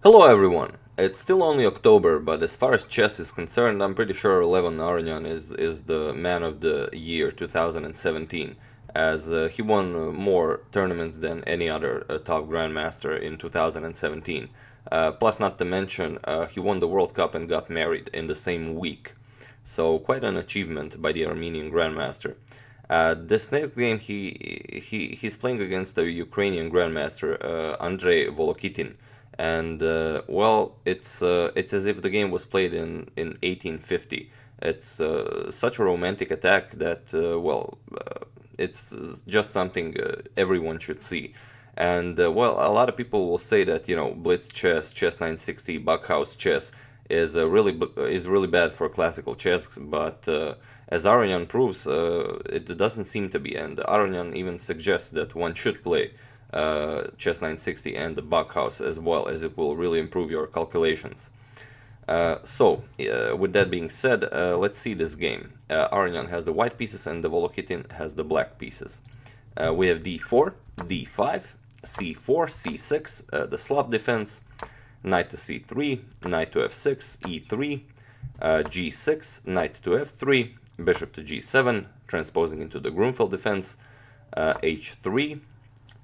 Hello everyone! It's still only October, but as far as chess is concerned, I'm pretty sure Levon Aronian is the man of the year 2017, as he won more tournaments than any other top grandmaster in 2017. Plus, not to mention, he won the World Cup and got married in the same week. So quite an achievement by the Armenian grandmaster. This next game, he's playing against the Ukrainian grandmaster Andrei Volokitin, and well, it's as if the game was played in 1850. It's such a romantic attack that it's just something everyone should see. And well, a lot of people will say that blitz chess, chess 960, Backhouse chess is really bad for classical chess, but as Aronian proves, it doesn't seem to be. And Aronian even suggests that one should play chess 960 and the Backhouse as well, as it will really improve your calculations. With that being said, let's see this game. Aronian has the white pieces and the Volokitin has the black pieces. We have d4, d5, c4, c6, the Slav defense, knight to c3, knight to f6, e3, g6, knight to f3, bishop to g7, transposing into the Grunfeld defense, h3,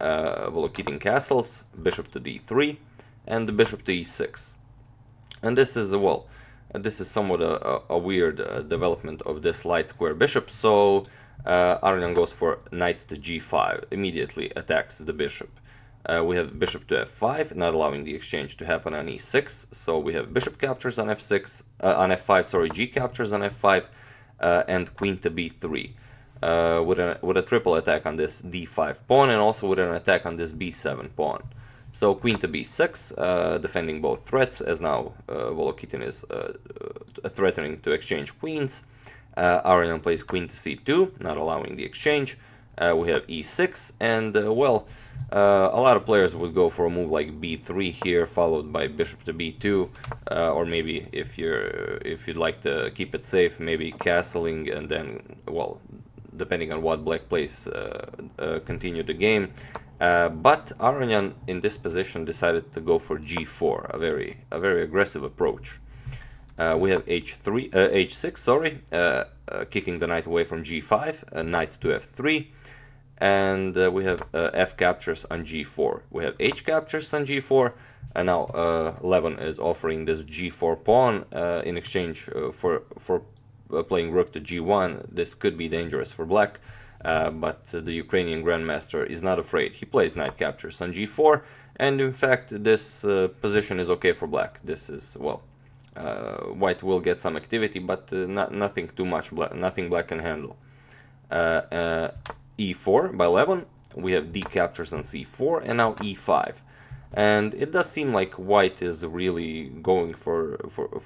Volokitin castles, bishop to d3, and the bishop to e6. And this is, this is somewhat a weird development of this light square bishop, so Aronian goes for knight to g5, immediately attacks the bishop. We have bishop to f5, not allowing the exchange to happen on e6, so we have bishop captures on f6, on f5, sorry, g captures on f5, and queen to b3. With a triple attack on this d5 pawn, and also with an attack on this b7 pawn. So queen to b6, defending both threats, as now Volokitin is threatening to exchange queens. Aronian plays queen to c2, not allowing the exchange. We have e6, and a lot of players would go for a move like b3 here, followed by bishop to b2, or maybe if you'd like to keep it safe, maybe castling, and then, well, depending on what black plays, continue the game. But Aronian in this position decided to go for g4, a very aggressive approach. We have h6, sorry, kicking the knight away from g5, knight to f3, and we have f captures on g4. We have h captures on g4, and now Levon is offering this g4 pawn in exchange for playing rook to g1. This could be dangerous for black, but the Ukrainian grandmaster is not afraid. He plays knight captures on g4, and in fact this position is okay for black. This is, white will get some activity, but nothing too much, nothing black can handle. e4 by Levon, we have d captures on c4, and now e5. And it does seem like white is really going for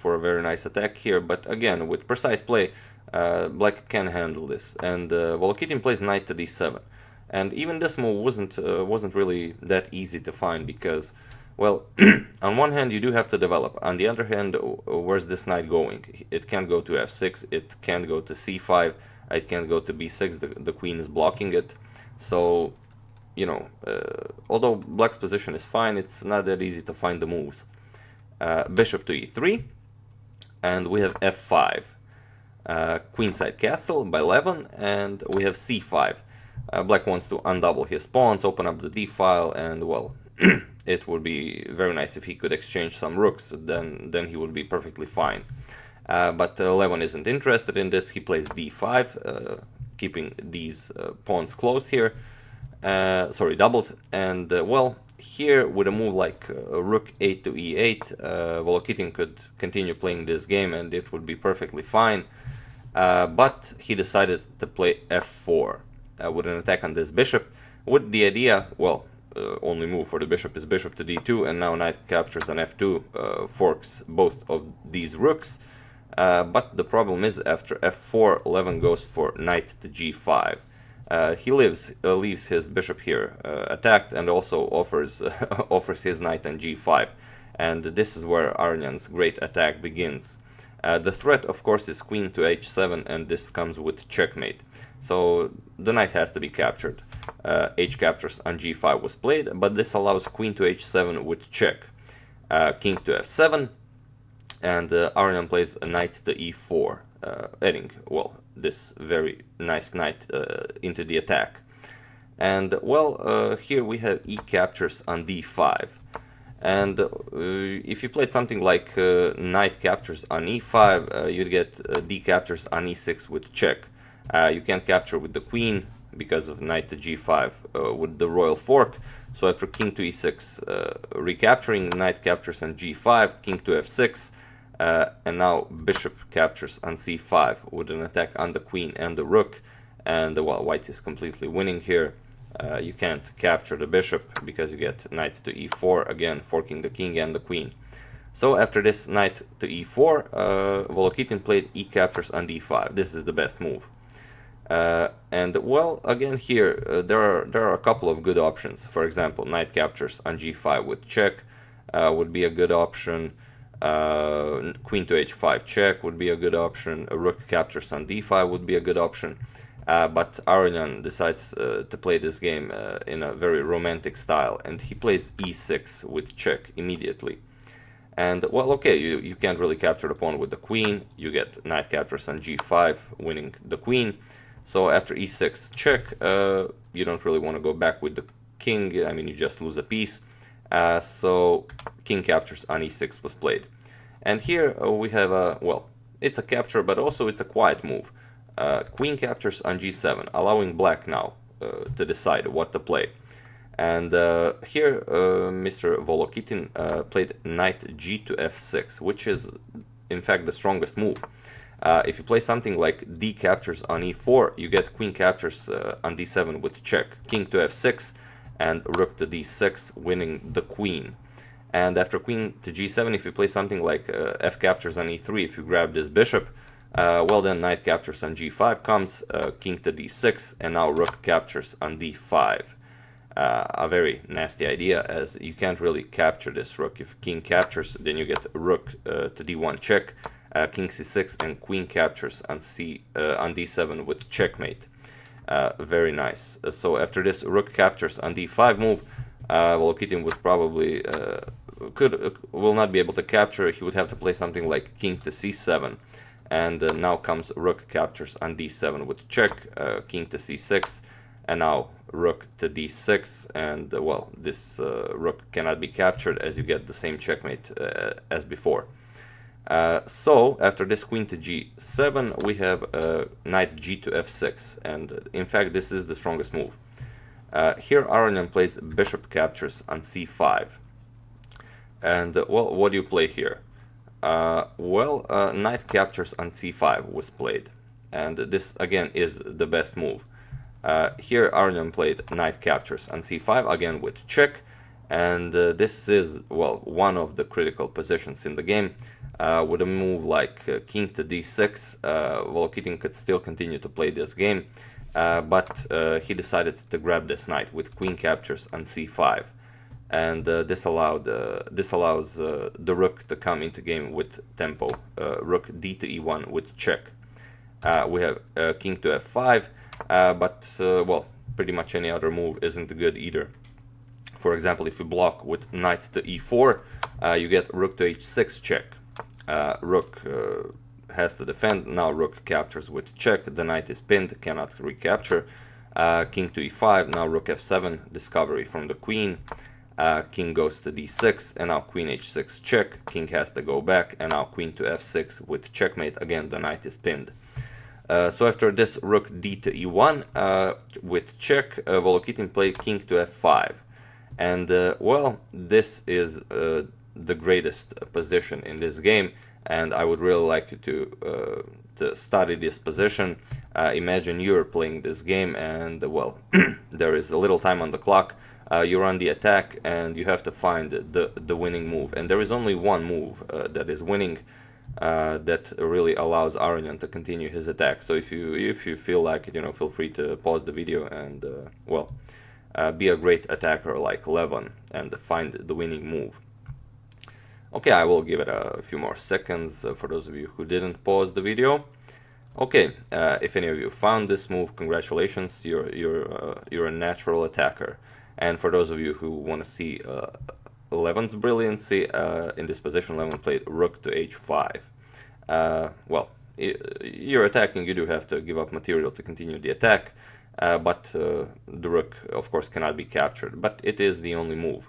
a very nice attack here, but again, with precise play, black can handle this. And Volokitin plays knight to d7, and even this move wasn't really that easy to find, because, well, on one hand you do have to develop. On the other hand, where's this knight going? It can't go to f6, it can't go to c5, it can't go to b6. The queen is blocking it, so although black's position is fine, it's not that easy to find the moves. Bishop to e3, and we have f5. Queenside castle by Levon, and we have c5. Black wants to undouble his pawns, open up the d-file, and, well, it would be very nice if he could exchange some rooks, then he would be perfectly fine. But Levon isn't interested in this. He plays d5, keeping these pawns closed here. Sorry, doubled, and well, here with a move like rook 8 to e8, Volokitin could continue playing this game and it would be perfectly fine, but he decided to play f4 with an attack on this bishop, with the idea, well, only move for the bishop is bishop to d2, and now knight captures on f2 forks both of these rooks, but the problem is after f4, Levon goes for knight to g5. He leaves his bishop here attacked, and also offers his knight on g5, and this is where Aronian's great attack begins. The threat, of course, is queen to h7, and this comes with checkmate. So the knight has to be captured. H captures on g5 was played, but this allows queen to h7 with check. king to f7, and Aronian plays a knight to e4, adding, well, this very nice knight into the attack. And, well, here we have e captures on d5. And if you played something like knight captures on e5, you'd get d captures on e6 with check. You can't capture with the queen because of knight to g5 with the royal fork. So after king to e6, recapturing, knight captures on g5, king to f6, and now bishop captures on c5 with an attack on the queen and the rook. And well, white is completely winning here. You can't capture the bishop because you get knight to e4, again forking the king and the queen. So after this knight to e4, Volokitin played e captures on d5. This is the best move. And well, again here there are a couple of good options. For example, knight captures on g5 with check would be a good option. Queen to h5 check would be a good option. A rook captures on d5 would be a good option. But Aronian decides to play this game in a very romantic style, and he plays e6 with check immediately. And well, okay, you can't really capture the pawn with the queen. You get knight captures on g5, winning the queen. So after e6 check, you don't really want to go back with the king. I mean, you just lose a piece. So king captures on e6 was played. And here we have a, well, it's a capture, but also it's a quiet move. Queen captures on g7, allowing black now to decide what to play. And here Mr. Volokitin played knight g to f6, which is in fact the strongest move. If you play something like d captures on e4, you get queen captures on d7 with check, king to f6, and rook to d6, winning the queen. And after queen to g7, if you play something like f captures on e3, if you grab this bishop, well then knight captures on g5 comes, king to d6, and now rook captures on d5. A very nasty idea, as you can't really capture this rook. If king captures, then you get rook to d1 check, king c6, and queen captures on d7 with checkmate. Very nice. So after this rook captures on d5 move, Volokitin would probably will not be able to capture. He would have to play something like king to c7. And now comes rook captures on d7 with check, king to c6, and now rook to d6, and well, this rook cannot be captured as you get the same checkmate as before. So after this queen to g7, we have knight g to f6, and in fact this is the strongest move. Here Aronian plays bishop captures on c5, and well, what do you play here? Knight captures on c5 was played, and this again is the best move. Here Aronian played knight captures on c5, again with check, and this is, well, one of the critical positions in the game. With a move like king to d6, Volokitin could still continue to play this game, but he decided to grab this knight with queen captures on c5. And this allows the rook to come into game with tempo. Rook d to e1 with check. We have king to f5, but well, pretty much any other move isn't good either. For example, if you block with knight to e4, you get rook to h6 check. Rook has to defend. Now rook captures with check. The knight is pinned, cannot recapture. King to e5. Now rook f7, discovery from the queen. King goes to d6, and now queen h6 check, king has to go back, and now queen to f6 with checkmate, again the knight is pinned. So after this rook d to e1 with check, Volokitin played king to f5, and well, this is the greatest position in this game, and I would really like you to study this position. Imagine you're playing this game, and well, there is a little time on the clock. You're on the attack, and you have to find the winning move. And there is only one move that is winning, that really allows Aronian to continue his attack. So if you feel like it, feel free to pause the video and be a great attacker like Levon and find the winning move. Okay, I will give it a few more seconds for those of you who didn't pause the video. Okay, if any of you found this move, congratulations, you're a natural attacker. And for those of you who want to see Levin's brilliancy. In this position, Levin played rook to h5. Well, you're attacking, you do have to give up material to continue the attack, but the rook, of course, cannot be captured. But it is the only move.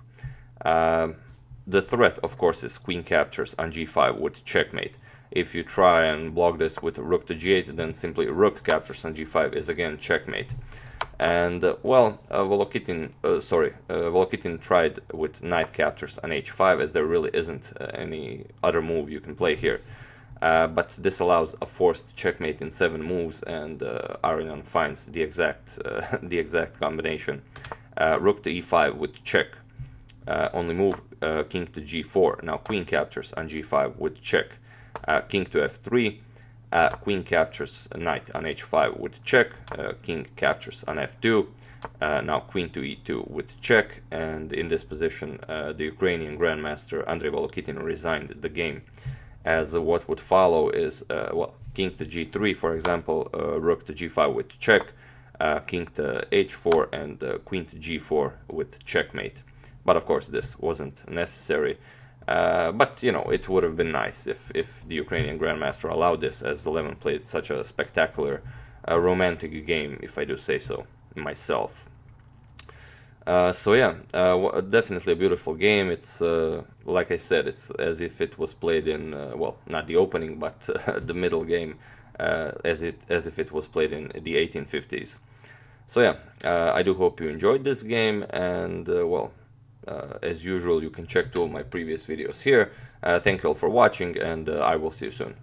The threat, of course, is queen captures on g5 with checkmate. If you try and block this with rook to g8, then simply rook captures on g5 is again checkmate. And well, Volokitin tried with knight captures on h5, as there really isn't any other move you can play here. But this allows a forced checkmate in 7 moves, and Aronian finds the exact combination. Rook to e5 with check. Only move, king to g4. Now queen captures on g5 with check. King to f3. Queen captures knight on h5 with check. King captures on f2. Now queen to e2 with check. And in this position, the Ukrainian grandmaster Andrei Volokitin resigned the game, as what would follow is, well, king to g3, for example, rook to g5 with check, king to h4, and queen to g4 with checkmate. But of course this wasn't necessary. But, you know, it would have been nice if the Ukrainian grandmaster allowed this, as Levin played such a spectacular, romantic game, if I do say so myself. So yeah, definitely a beautiful game. It's like I said, it's as if it was played in well, not the opening, but the middle game, as if it was played in the 1850s. So yeah, I do hope you enjoyed this game, and well, as usual, you can check 2 of my previous videos here. Thank you all for watching, and I will see you soon.